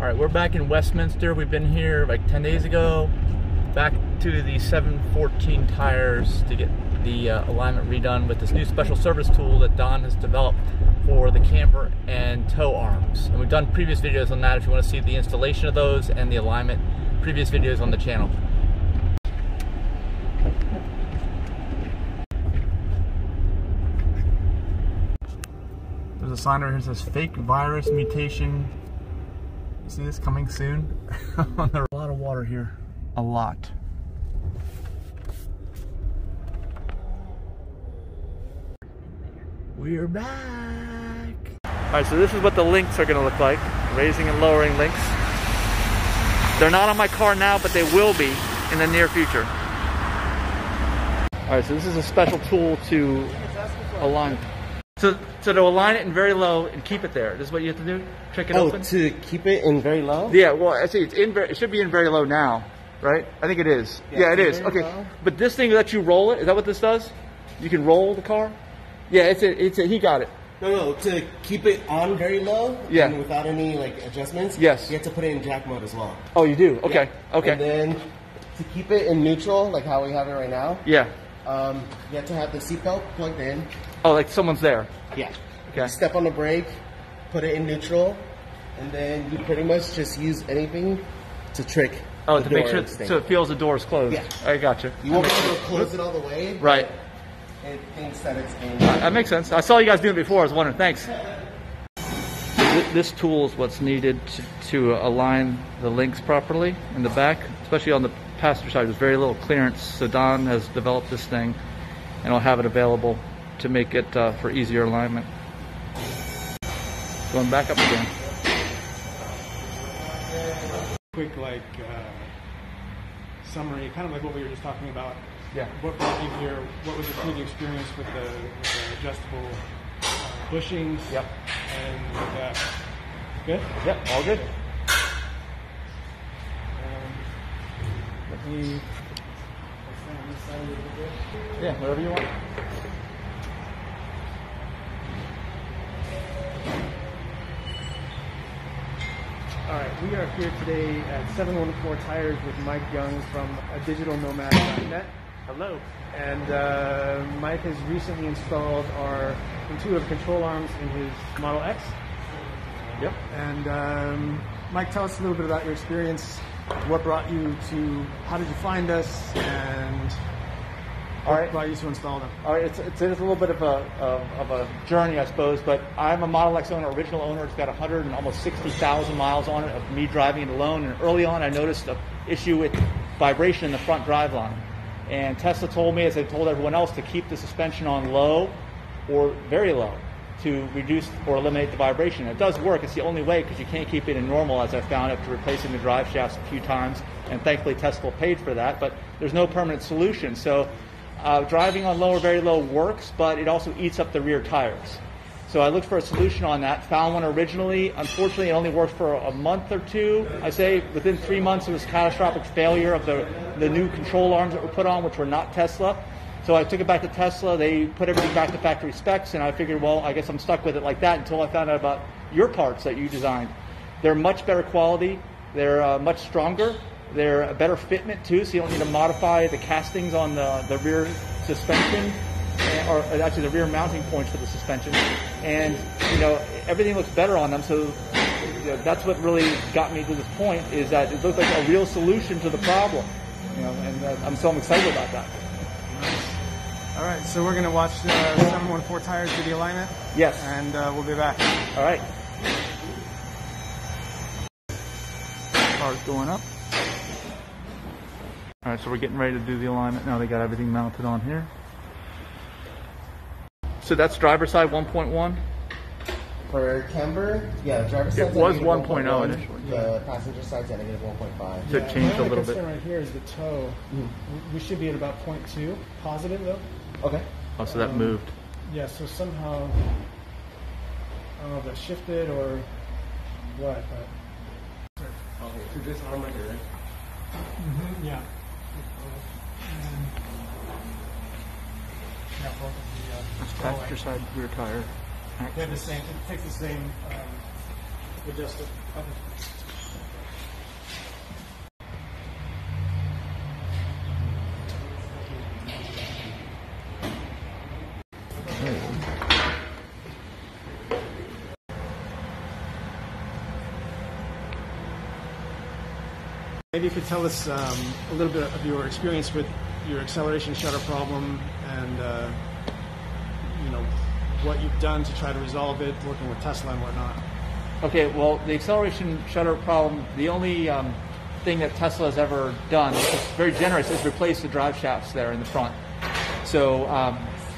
All right, we're back in Westminster. We've been here like 10 days ago. Back to the 714 tires to get the alignment redone with this new special service tool that Don has developed for the camber and tow arms. And we've done previous videos on that if you want to see the installation of those and the alignment, previous videos on the channel. There's a sign over here that says fake virus mutation. See this coming soon? There's a lot of water here. A lot. We're back. Alright, so this is what the links are going to look like. Raising and lowering links. They're not on my car now, but they will be in the near future. Alright, so this is a special tool to align. So to align it in very low and keep it there. This is what you have to do? Trick it open? To keep it in very low? Yeah, well, I see it should be in very low now, right? I think it is. Yeah, it is. Okay, low. But this thing lets you roll it. Is that what this does? You can roll the car? Yeah, he got it. No, to keep it on very low, yeah, and without any like adjustments, yes, you have to put it in jack mode as well. Oh, you do? Okay, yeah. Okay. And then to keep it in neutral, like how we have it right now, yeah, you have to have the seatbelt plugged in. Oh, like someone's there? Yeah. Okay. You step on the brake, put it in neutral, and then you pretty much just use anything to trick. Oh, to make sure so it feels the door's closed. Yeah. I got you. You won't be able to close it all the way. Right. It thinks that it's in. That makes sense. I saw you guys do it before. I was wondering. Thanks. This tool is what's needed to align the links properly in the back, especially on the passenger side. There's very little clearance, so Don has developed this thing, and I'll have it available to make it for easier alignment. Going back up again. Quick, summary, kind of like what we were just talking about. Yeah. What brought you here? What was your previous experience with the adjustable bushings? Yep. And good? Yep, all good. Let me stand on this side a little bit. Yeah, whatever you want. All right, we are here today at 714 Tires with Mike Young from digitalnomad.net. Hello. And Mike has recently installed our intuitive control arms in his Model X. Yep. And Mike, tell us a little bit about your experience. What brought you to, how did you find us, and what brought you to install them? All right, it's a little bit of a journey, I suppose, but I'm a Model X owner, original owner. It's got 100 and almost 60,000 miles on it of me driving it alone. And early on, I noticed an issue with vibration in the front driveline. And Tesla told me, as they told everyone else, to keep the suspension on low or very low to reduce or eliminate the vibration. It does work. It's the only way, because you can't keep it in normal, as I found after replacing the drive shafts a few times. And thankfully, Tesla paid for that. But there's no permanent solution. So driving on low or very low works, but it also eats up the rear tires. So I looked for a solution on that, found one originally. Unfortunately, it only worked for a month or two. I say within 3 months, it was catastrophic failure of the new control arms that were put on, which were not Tesla. So I took it back to Tesla. They put everything back to factory specs, and I figured, well, I guess I'm stuck with it like that until I found out about your parts that you designed. They're much better quality. They're much stronger. They're a better fitment too, so you don't need to modify the castings on the rear suspension, or actually the rear mounting points for the suspension. And everything looks better on them. So that's what really got me to this point, is that it looks like a real solution to the problem. And I'm excited about that. All right, so we're going to watch the 714 Tires do the alignment. Yes. And we'll be back. All right. Car's going up. All right, so we're getting ready to do the alignment. Now they got everything mounted on here. So that's driver side 1.1? For camber, yeah, the driver's side. It was 1.0 initially. The passenger side's at negative 1.5. So it changed a little bit. The concern right here is the toe. We should be at about 0.2 positive though. Okay. Oh, so that moved. Yeah, so somehow, I don't know if that shifted or what, but. To this arm right here, right? Yeah. Yeah, both of the That's passenger side rear tire. they have the same. It takes the same adjustment. Maybe you could tell us a little bit of your experience with your acceleration shutter problem and what you've done to try to resolve it, working with Tesla and whatnot. Okay, well, the acceleration shutter problem, the only thing that Tesla has ever done, which is very generous, is replace the drive shafts there in the front. So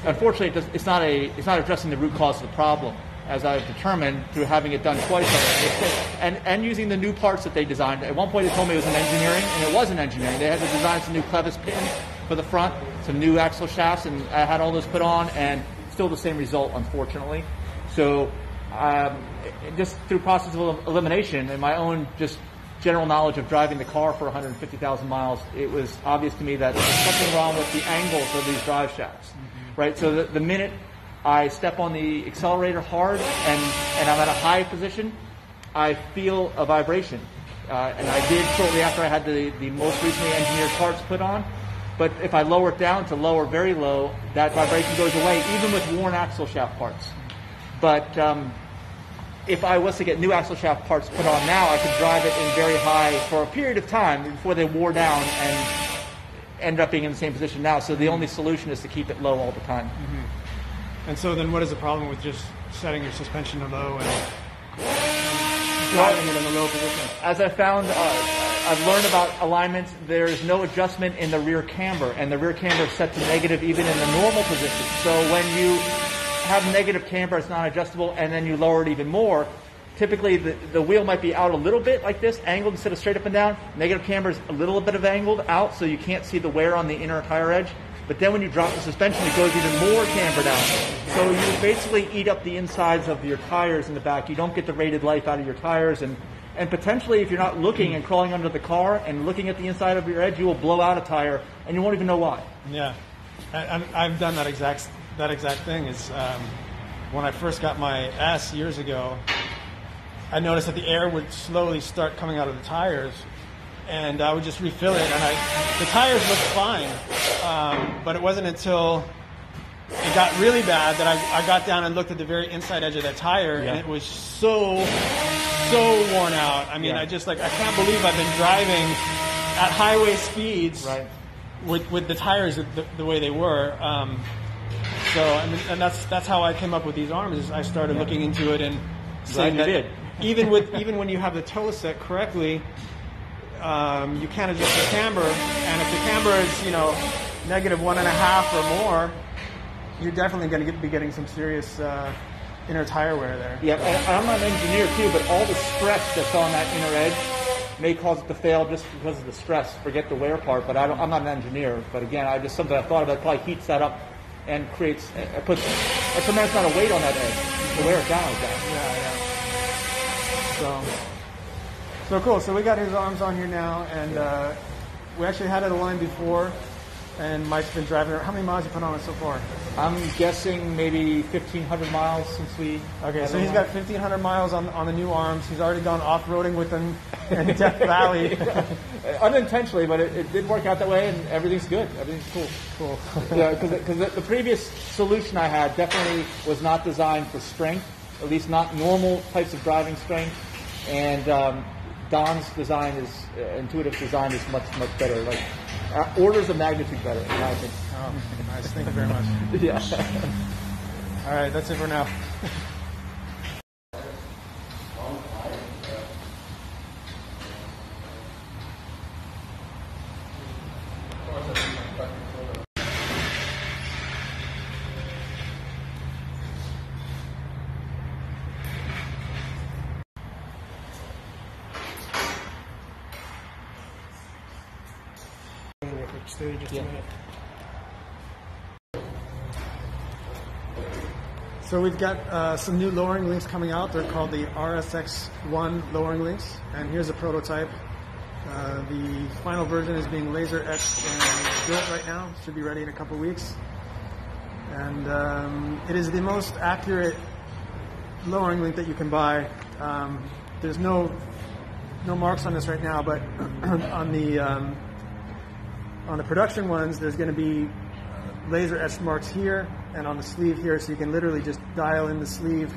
unfortunately, it's not addressing the root cause of the problem, as I've determined through having it done twice already, and using the new parts that they designed. At one point, they told me it was in engineering, and it was in engineering. They had to design some new clevis pins for the front, some new axle shafts, and I had all those put on, and still the same result, unfortunately. So just through process of elimination and my own just general knowledge of driving the car for 150,000 miles, it was obvious to me that there's something wrong with the angles of these drive shafts, right? So the minute I step on the accelerator hard and I'm at a high position, I feel a vibration. And I did shortly after I had the most recently engineered parts put on. But if I lower it down to low or very low, that vibration goes away, even with worn axle shaft parts. But if I was to get new axle shaft parts put on now, I could drive it in very high for a period of time before they wore down and end up being in the same position now. So the only solution is to keep it low all the time. Mm-hmm. And so then what is the problem with just setting your suspension to low and driving it in a low position? As I found, I've learned about alignments. There's no adjustment in the rear camber, and the rear camber is set to negative even in the normal position. So when you have negative camber, it's not adjustable, and then you lower it even more. Typically, the wheel might be out a little bit like this, angled instead of straight up and down. Negative camber is a little bit of angled out, so you can't see the wear on the inner tire edge. But then when you drop the suspension, it goes even more camber down. So you basically eat up the insides of your tires in the back. You don't get the rated life out of your tires, and potentially, if you're not looking and crawling under the car and looking at the inside of your edge, you will blow out a tire, and you won't even know why. Yeah, I've done that exact thing. Is when I first got my S years ago, I noticed that the air would slowly start coming out of the tires, and I would just refill it, and the tires looked fine, but it wasn't until it got really bad that I got down and looked at the very inside edge of that tire, and it was so worn out. I mean, I can't believe I've been driving at highway speeds with the tires the way they were. And that's how I came up with these arms. Is I started looking into it and saying that even when you have the toe set correctly, you can't adjust the camber. And if the camber is negative 1.5 or more, you're definitely going to be getting some serious inner tire wear there. Yeah, and I'm not an engineer too, but all the stress that's on that inner edge may cause it to fail just because of the stress. Forget the wear part, but I'm not an engineer. But again, something I thought about, probably heats that up and puts a tremendous amount of weight on that edge to wear it down like that. Yeah. So cool. So we got his arms on here now, and we actually had it aligned before. And Mike's been driving it. How many miles you put on it so far? I'm guessing maybe 1,500 miles since we... Okay, so he's got 1,500 miles on the new arms. He's already gone off-roading with them in Death Valley. Unintentionally, but it did work out that way, and everything's good. Everything's cool. Yeah, because the previous solution I had definitely was not designed for strength, at least not normal types of driving strength. And Don's design intuitive design is much, much better. Like, orders of magnitude better, in my opinion. Oh, nice. Thank you very much. Yeah. All right, that's it for now. So we've got some new lowering links coming out. They're called the RSX1 lowering links, and here's a prototype. The final version is being laser etched and built right now. Should be ready in a couple weeks. And it is the most accurate lowering link that you can buy. There's no marks on this right now, but on the production ones, there's going to be laser etched marks here and on the sleeve here, so you can literally just dial in the sleeve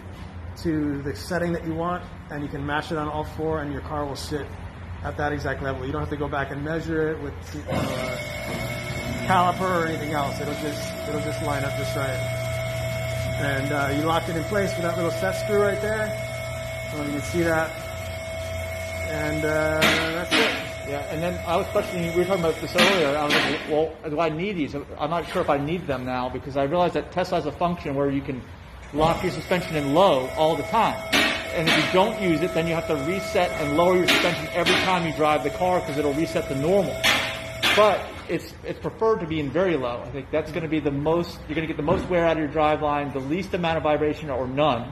to the setting that you want, and you can match it on all four, and your car will sit at that exact level. You don't have to go back and measure it with caliper or anything else. It'll just line up just right. And you lock it in place with that little set screw right there. So you can see that. And that's it. Yeah, and then I was questioning, we were talking about this earlier, I was like, well, do I need these? I'm not sure if I need them now, because I realized that Tesla has a function where you can lock your suspension in low all the time. And if you don't use it, then you have to reset and lower your suspension every time you drive the car, because it'll reset to normal. But it's preferred to be in very low. I think that's going to be the most, you're going to get the most wear out of your driveline, the least amount of vibration or none.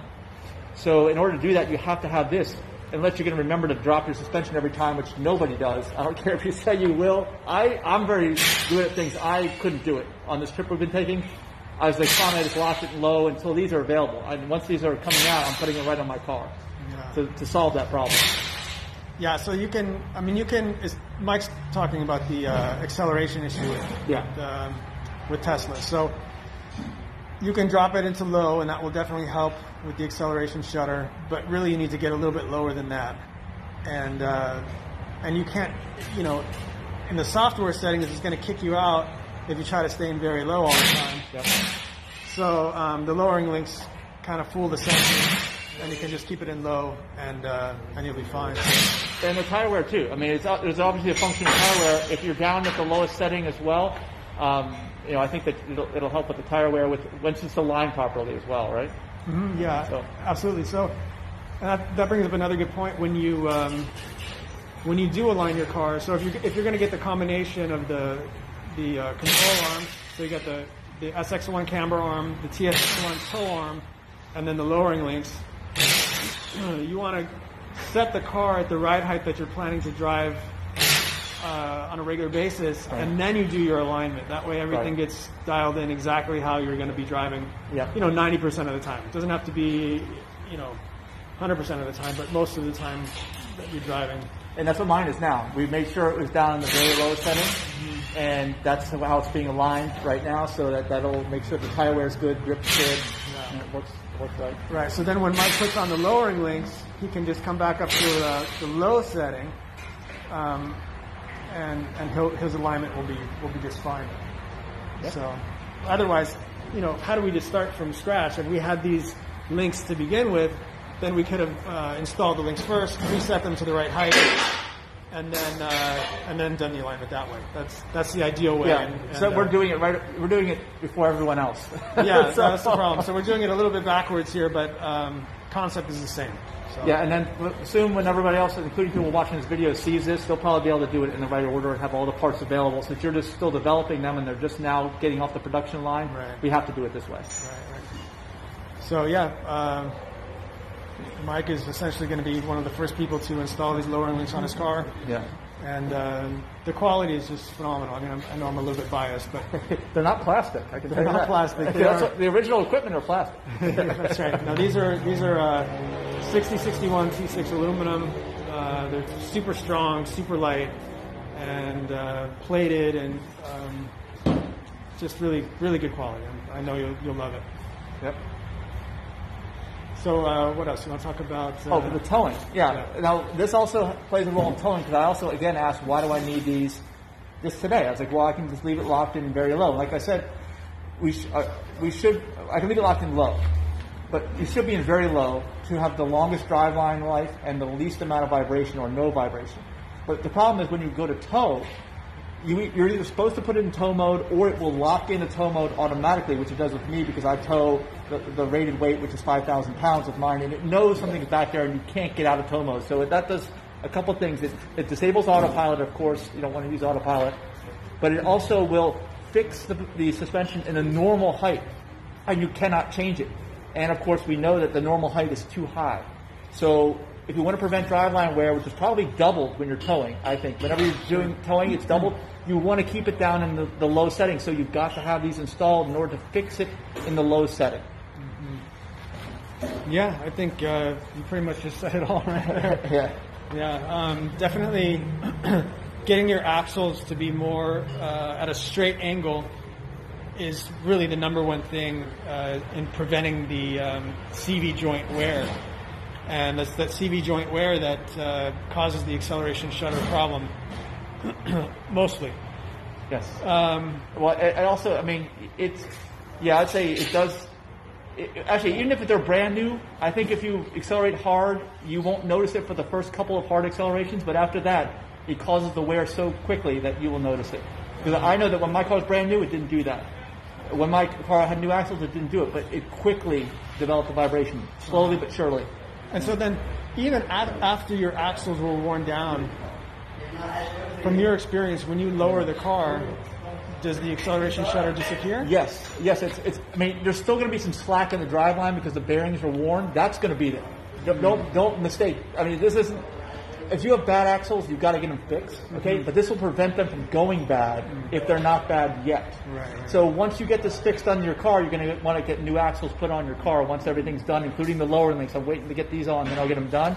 So in order to do that, you have to have this. Unless you're going to remember to drop your suspension every time, which nobody does. I don't care if you say you will. I'm very good at things. I couldn't do it. On this trip we've been taking, I was like, fine, I just locked it low until these are available. And once these are coming out, I'm putting it right on my car to solve that problem. Yeah, so you can, Mike's talking about the acceleration issue with Tesla. So you can drop it into low, and that will definitely help with the acceleration shutter, but really you need to get a little bit lower than that. And you can't, in the software settings, it's going to kick you out if you try to stay in very low all the time. Yep. So the lowering links kind of fool the sensor, and you can just keep it in low, and you'll be fine. And the tire wear too. There's obviously a function of tire wear. If you're down at the lowest setting as well, I think that it'll help with the tire wear once it's aligned properly as well, right? Mm-hmm, yeah, so. Absolutely. So that brings up another good point. When you do align your car, so if you're going to get the combination of the control arm, so you got the SX1 camber arm, the TSX1 tow arm, and then the lowering links, you want to set the car at the ride height that you're planning to drive on a regular basis, and then you do your alignment. That way everything gets dialed in exactly how you're going to be driving, 90% of the time. It doesn't have to be, 100% of the time, but most of the time that you're driving. And that's what mine is now. We made sure it was down in the very low setting, and that's how it's being aligned right now, so that'll make sure the tire wear is good, grip's good, and it works right. Right, so then when Mike puts on the lowering links, he can just come back up to the low setting, and his alignment will be just fine. Yep. So otherwise, how do we just start from scratch? If we had these links to begin with, then we could have installed the links first, reset them to the right height, and then done the alignment that way. That's the ideal way. Yeah. So we're doing it right. We're doing it before everyone else. Yeah, so that's the problem. So we're doing it a little bit backwards here, but concept is the same. So. Yeah, and then soon when everybody else, including people watching this video, sees this, they'll probably be able to do it in the right order and have all the parts available. Since you're just still developing them and they're just now getting off the production line, we have to do it this way. Right. So yeah, Mike is essentially going to be one of the first people to install these lowering links on his car. Yeah. And the quality is just phenomenal. I know I'm a little bit biased, but they're not plastic. I can tell you that. They're not plastic. The original equipment are plastic. That's right. Now these are 6061 T6 aluminum. They're super strong, super light, and plated, and just really, really good quality. I know you'll love it. Yep. So what else? You want to talk about? The towing. Yeah. Now, this also plays a role in towing, because I also, again, asked, why do I need these just today? I was like, well, I can just leave it locked in very low. Like I said, I can leave it locked in low, but you should be in very low to have the longest driveline life and the least amount of vibration or no vibration. But the problem is when you go to tow, you're either supposed to put it in tow mode, or it will lock into tow mode automatically, which it does with me, because I tow the rated weight, which is 5,000 pounds with mine, and it knows something's back there and you can't get out of tow mode. So that does a couple things. It disables autopilot, of course. You don't want to use autopilot. But it also will fix the suspension in a normal height, and you cannot change it. And, of course, we know that the normal height is too high. So if you want to prevent driveline wear, which is probably doubled when you're towing, I think. Whenever you're doing towing, it's doubled. You want to keep it down in the low setting, so you've got to have these installed in order to fix it in the low setting. Mm-hmm. Yeah, I think you pretty much just said it all right there. Yeah, definitely getting your axles to be more at a straight angle is really the number one thing in preventing the CV joint wear. And that's that CV joint wear that causes the acceleration shutter problem, mostly. Yes. Well, and also, I mean, I'd say it does. Actually, even if they're brand new, I think if you accelerate hard, you won't notice it for the first couple of hard accelerations, but after that, it causes the wear so quickly that you will notice it. Because I know that when my car was brand new, it didn't do that. When my car had new axles, it didn't do it, but it quickly developed a vibration, slowly but surely. And so then, even after your axles were worn down, from your experience, when you lower the car, does the acceleration shutter disappear? Yes. It's. I mean, there's still going to be some slack in the driveline because the bearings are worn. That's going to be there. Don't mistake. I mean, this isn't. If you have bad axles, you've got to get them fixed. Okay, but this will prevent them from going bad if they're not bad yet. Right. So once you get this fixed on your car, you're going to want to get new axles put on your car once everything's done, including the lower links. I'm waiting to get these on, then I'll get them done.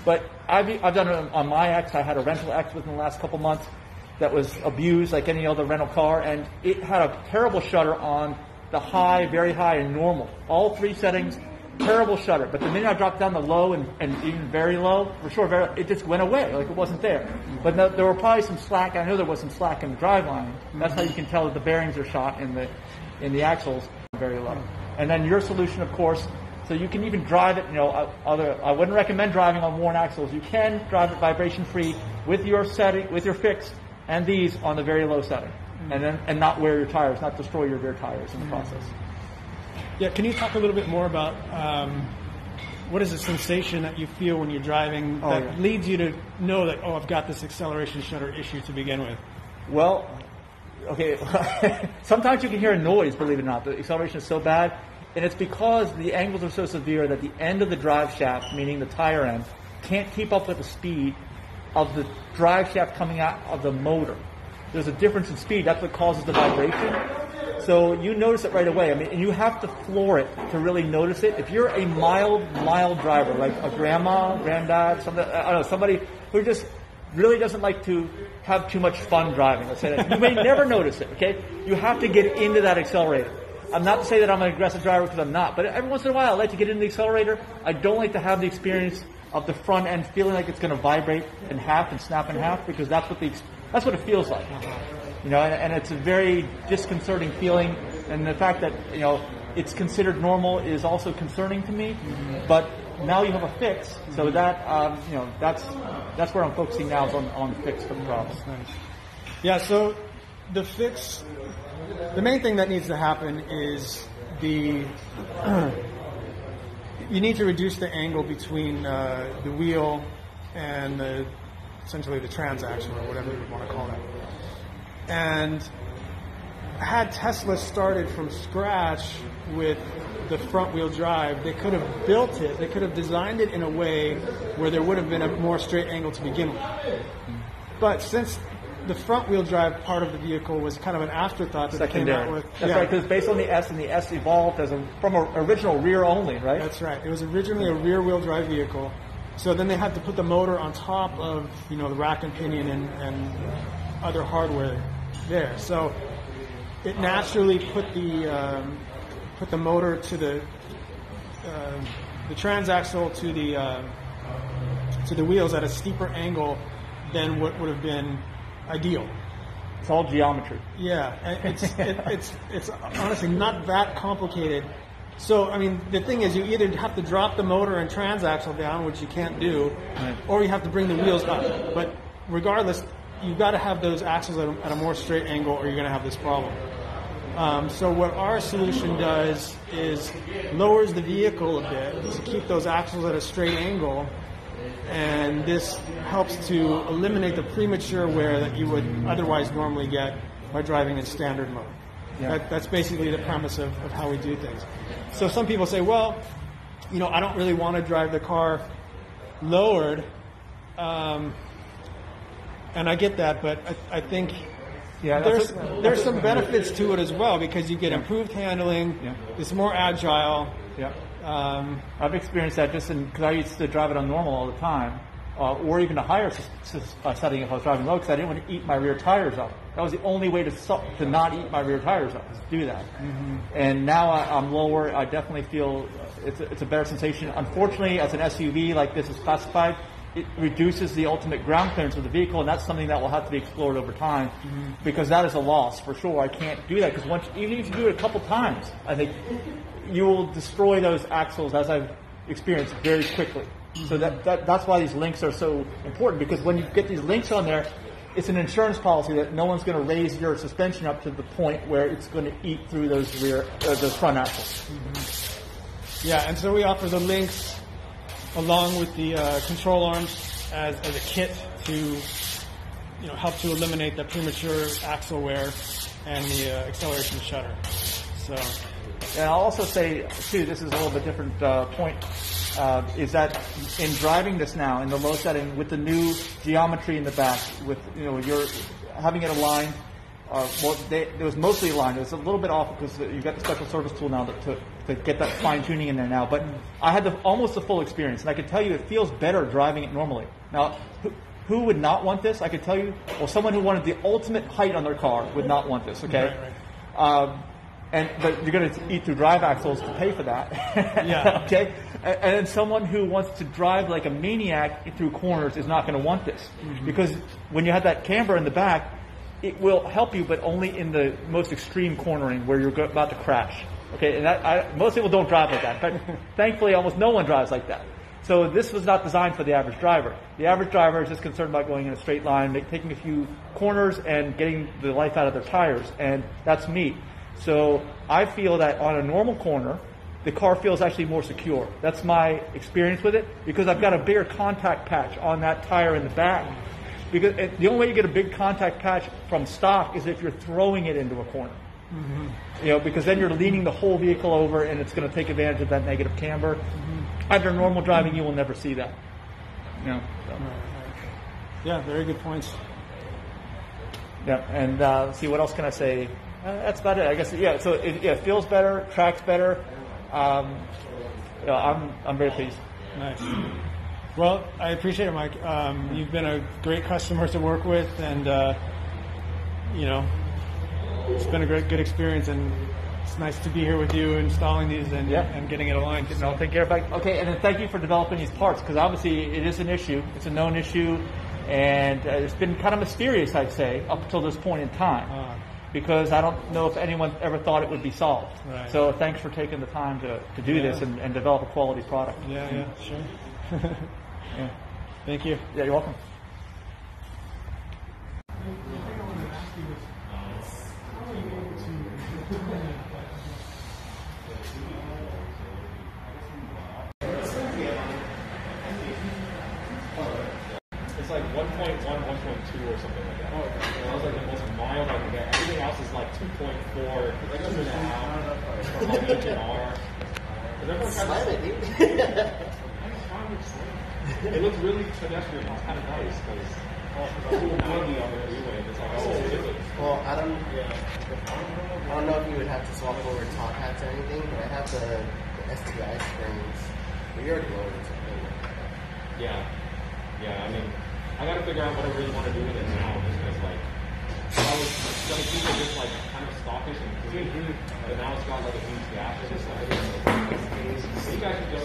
But I've done it on my X. I had a rental X within the last couple months that was abused like any other rental car, and it had a terrible shutter on the high, very high, and normal. All three settings, terrible shutter. But the minute I dropped down the low and even very low, for sure, it just went away, like it wasn't there. But no, there were probably some slack. I know there was some slack in the driveline. That's how you can tell that the bearings are shot in the axles very low. And then your solution, of course, so you can even drive it. I wouldn't recommend driving on worn axles. You can drive it vibration free with your setting, with your fix, and these on the very low setting, and not wear your tires, not destroy your rear tires in the process. Yeah, can you talk a little bit more about what is the sensation that you feel when you're driving that leads you to know that, I've got this acceleration shutter issue to begin with? Well, okay, sometimes you can hear a noise, believe it or not. The acceleration is so bad, and it's because the angles are so severe that the end of the drive shaft, meaning the tire end, can't keep up with the speed of the drive shaft coming out of the motor. There's a difference in speed. That's what causes the vibration. So you notice it right away. I mean, and you have to floor it to really notice it. If you're a mild driver, like a grandma, granddad, somebody who just really doesn't like to have too much fun driving, let's say that, you may never notice it, okay? You have to get into that accelerator. I'm not to say that I'm an aggressive driver, because I'm not, but every once in a while I like to get into the accelerator. I don't like to have the experience of the front end feeling like it's going to vibrate in half and snap in half, because that's what it feels like. And it's a very disconcerting feeling, and the fact that it's considered normal is also concerning to me. But now you have a fix, so that that's where I'm focusing now, is on the fix for the problem. Nice. Yeah. So the fix, the main thing that needs to happen is you need to reduce the angle between the wheel and essentially the transaxle, or whatever you want to call that. And had Tesla started from scratch with the front wheel drive, they could have built it, they could have designed it in a way where there would have been a more straight angle to begin with. But since the front wheel drive part of the vehicle was kind of an afterthought that they came out with. That's right, because based on the S, and the S evolved from an original rear only, right? That's right. It was originally a rear wheel drive vehicle. So then they had to put the motor on top of the rack and pinion and other hardware there. So it naturally put the motor to the transaxle to the wheels at a steeper angle than what would have been ideal. It's all geometry. Yeah, it's honestly not that complicated. So, I mean, the thing is, you either have to drop the motor and transaxle down, which you can't do, right, or you have to bring the wheels up. But regardless, you've got to have those axles at a more straight angle, or you're going to have this problem. So what our solution does is lowers the vehicle a bit to keep those axles at a straight angle, and this helps to eliminate the premature wear that you would otherwise normally get by driving in standard mode. Yeah. That's basically the premise of how we do things. So some people say, well, I don't really want to drive the car lowered, and I get that, but I think there's some benefits to it as well, because you get improved handling, it's more agile. Yeah. I've experienced that because I used to drive it on normal all the time, or even a higher setting if I was driving low, because I didn't want to eat my rear tires up. That was the only way to not eat my rear tires up, is to do that. And now I'm lower. I definitely feel it's a better sensation. Unfortunately, as an SUV like this is classified, it reduces the ultimate ground clearance of the vehicle, and that's something that will have to be explored over time, because that is a loss for sure. I can't do that, because even if you do it a couple times, I think you will destroy those axles, as I've experienced, very quickly. So that's why these links are so important, because when you get these links on there, it's an insurance policy that no one's going to raise your suspension up to the point where it's going to eat through those those front axles. Yeah, and so we offer the links along with the control arms as a kit to help to eliminate the premature axle wear and the acceleration shudder. So, and I'll also say too, this is a little bit different point. Is that in driving this now in the low setting with the new geometry in the back, with you're having it aligned. It was mostly aligned. It was a little bit off because you've got the special service tool now to get that fine tuning in there now. But I had almost the full experience, and I can tell you it feels better driving it normally. Now, who would not want this? I could tell you, well, someone who wanted the ultimate height on their car would not want this. Okay. Right. But you're going to eat through drive axles to pay for that. Yeah. Okay. And then someone who wants to drive like a maniac through corners is not going to want this, because when you have that camber in the back, it will help you, but only in the most extreme cornering where you're about to crash. Okay. And most people don't drive like that, but thankfully, almost no one drives like that. So this was not designed for the average driver. The average driver is just concerned about going in a straight line, taking a few corners, and getting the life out of their tires, and that's me. So I feel that on a normal corner, the car feels actually more secure. That's my experience with it, because I've got a bigger contact patch on that tire in the back. Because the only way you get a big contact patch from stock is if you're throwing it into a corner. Because then you're leaning the whole vehicle over, and it's going to take advantage of that negative camber. Under normal driving, you will never see that. So. Yeah, very good points. Yeah, and see, what else can I say? That's about it, I guess. Yeah, so it feels better, tracks better. I'm very pleased. Nice. Well, I appreciate it, Mike. You've been a great customer to work with, and it's been a good experience, and it's nice to be here with you installing these and getting it aligned. I'll take care of it. Okay, and then thank you for developing these parts, because obviously it is an issue. It's a known issue, and it's been kind of mysterious, I'd say, up until this point in time. Because I don't know if anyone ever thought it would be solved. Right. So thanks for taking the time to do this and develop a quality product. Yeah, sure. Yeah. Thank you. Yeah, you're welcome. It's like 1.1, 1.2 or something like that. Oh, okay. That was like the most mild I could get. Everything else is like 2.4, 2.5, from H&R. It looks really pedestrian. It's kind of nice because 90 on the freeway. It's like, well, I don't know if you would have to swap over top hats or anything, but I have the STI springs. We already lowered it. Yeah. I mean, I gotta figure out what I really want to do with it now, just because I was gonna keep it just kind of stockish and clean, but now it's got a huge gap. It's just you guys should go.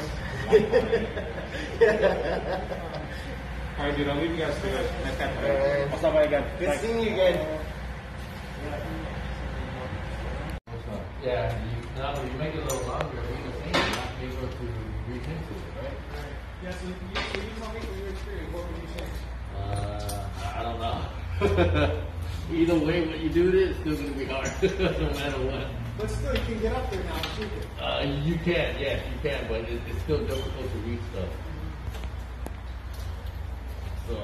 All right, dude. I'll leave you guys to it. Nice catching up. I'll stop by again. Good seeing you again. Yeah, now when you make it a little longer, we can not be able to reach into it, right? Yeah, so you tell me from your experience, what would you change? I don't know. Either way, when you do this, it's still going to be hard, no matter what. But still, you can get up there now and shoot it. You can, yes, you can, but it's still difficult to reach stuff. So,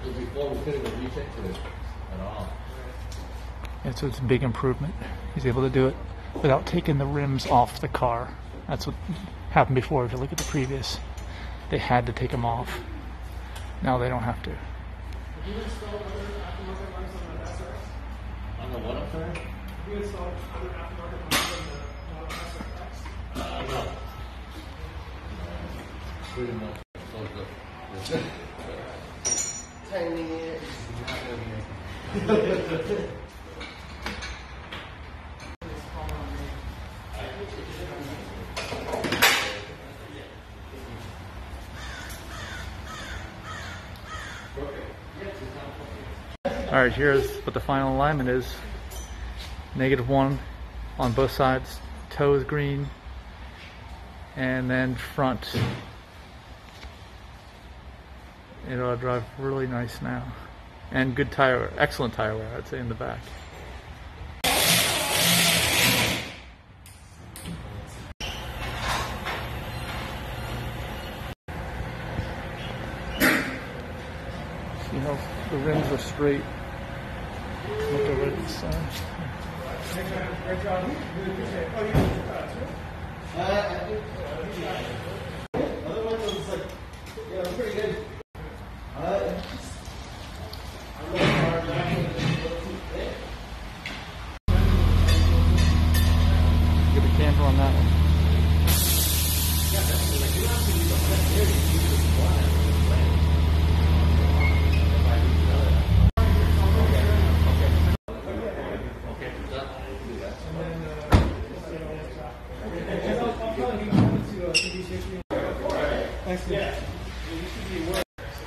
before we couldn't even reach into it at all. Yeah, so it's a big improvement. He's able to do it without taking the rims off the car. That's what happened before. If you look at the previous, they had to take them off. Now they don't have to. Have you installed other aftermarket lamps on the SRX? On the what up there? Have you installed other aftermarket lamps on the SRX? No. Pretty much. So the Tightening it. All right, here's what the final alignment is. -1 on both sides, toe is green, and then front. It'll drive really nice now. And good tire, excellent tire wear, I'd say, in the back. See how the rims are straight. Look over at this side. Great job. Really appreciate it. Oh, you did that too? Otherwise, it was like, yeah, it was pretty good. Get a camber on that one.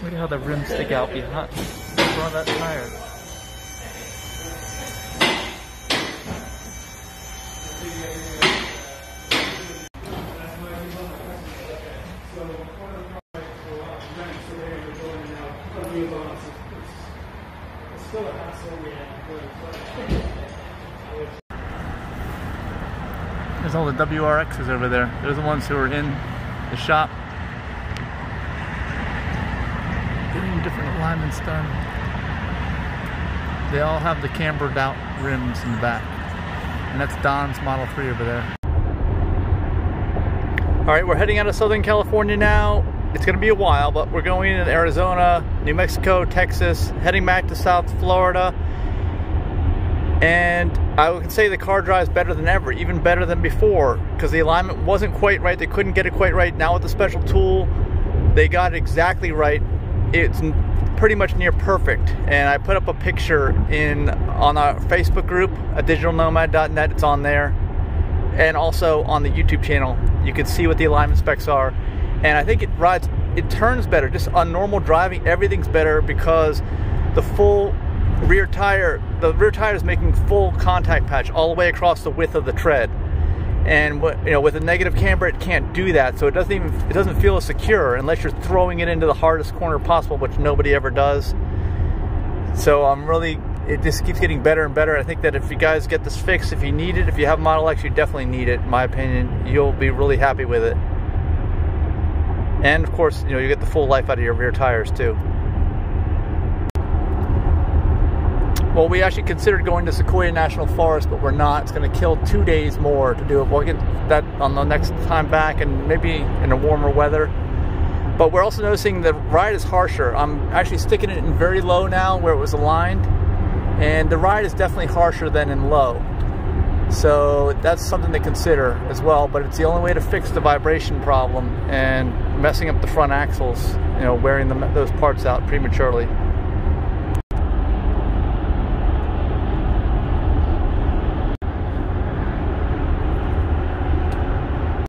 Look at how the rims stick out behind front of that tire. There's all the WRXs over there. They're the ones who are in the shop getting different alignments done. They all have the cambered out rims in the back. And that's Don's Model 3 over there. Alright, we're heading out of Southern California now. It's going to be a while, but we're going into Arizona, New Mexico, Texas, heading back to South Florida. And I can say the car drives better than ever, even better than before, because the alignment wasn't quite right. They couldn't get it quite right. Now with the special tool, they got it exactly right. It's pretty much near perfect. And I put up a picture on our Facebook group, digitalnomad.net. It's on there. And also on the YouTube channel, you can see what the alignment specs are. And I think it turns better. Just on normal driving, everything's better because the rear tire is making full contact patch all the way across the width of the tread. And with a negative camber, it can't do that, so it doesn't feel as secure unless you're throwing it into the hardest corner possible, which nobody ever does. So it just keeps getting better and better. I think that if you guys get this fixed, if you need it, if you have Model X, you definitely need it. In my opinion, you'll be really happy with it. And of course, you get the full life out of your rear tires too. Well, we actually considered going to Sequoia National Forest, but we're not. It's going to kill 2 days more to do it. We'll get that on the next time back, and maybe in a warmer weather. But we're also noticing the ride is harsher. I'm actually sticking it in very low now where it was aligned, and the ride is definitely harsher than in low. So that's something to consider as well, but it's the only way to fix the vibration problem and messing up the front axles, wearing those parts out prematurely.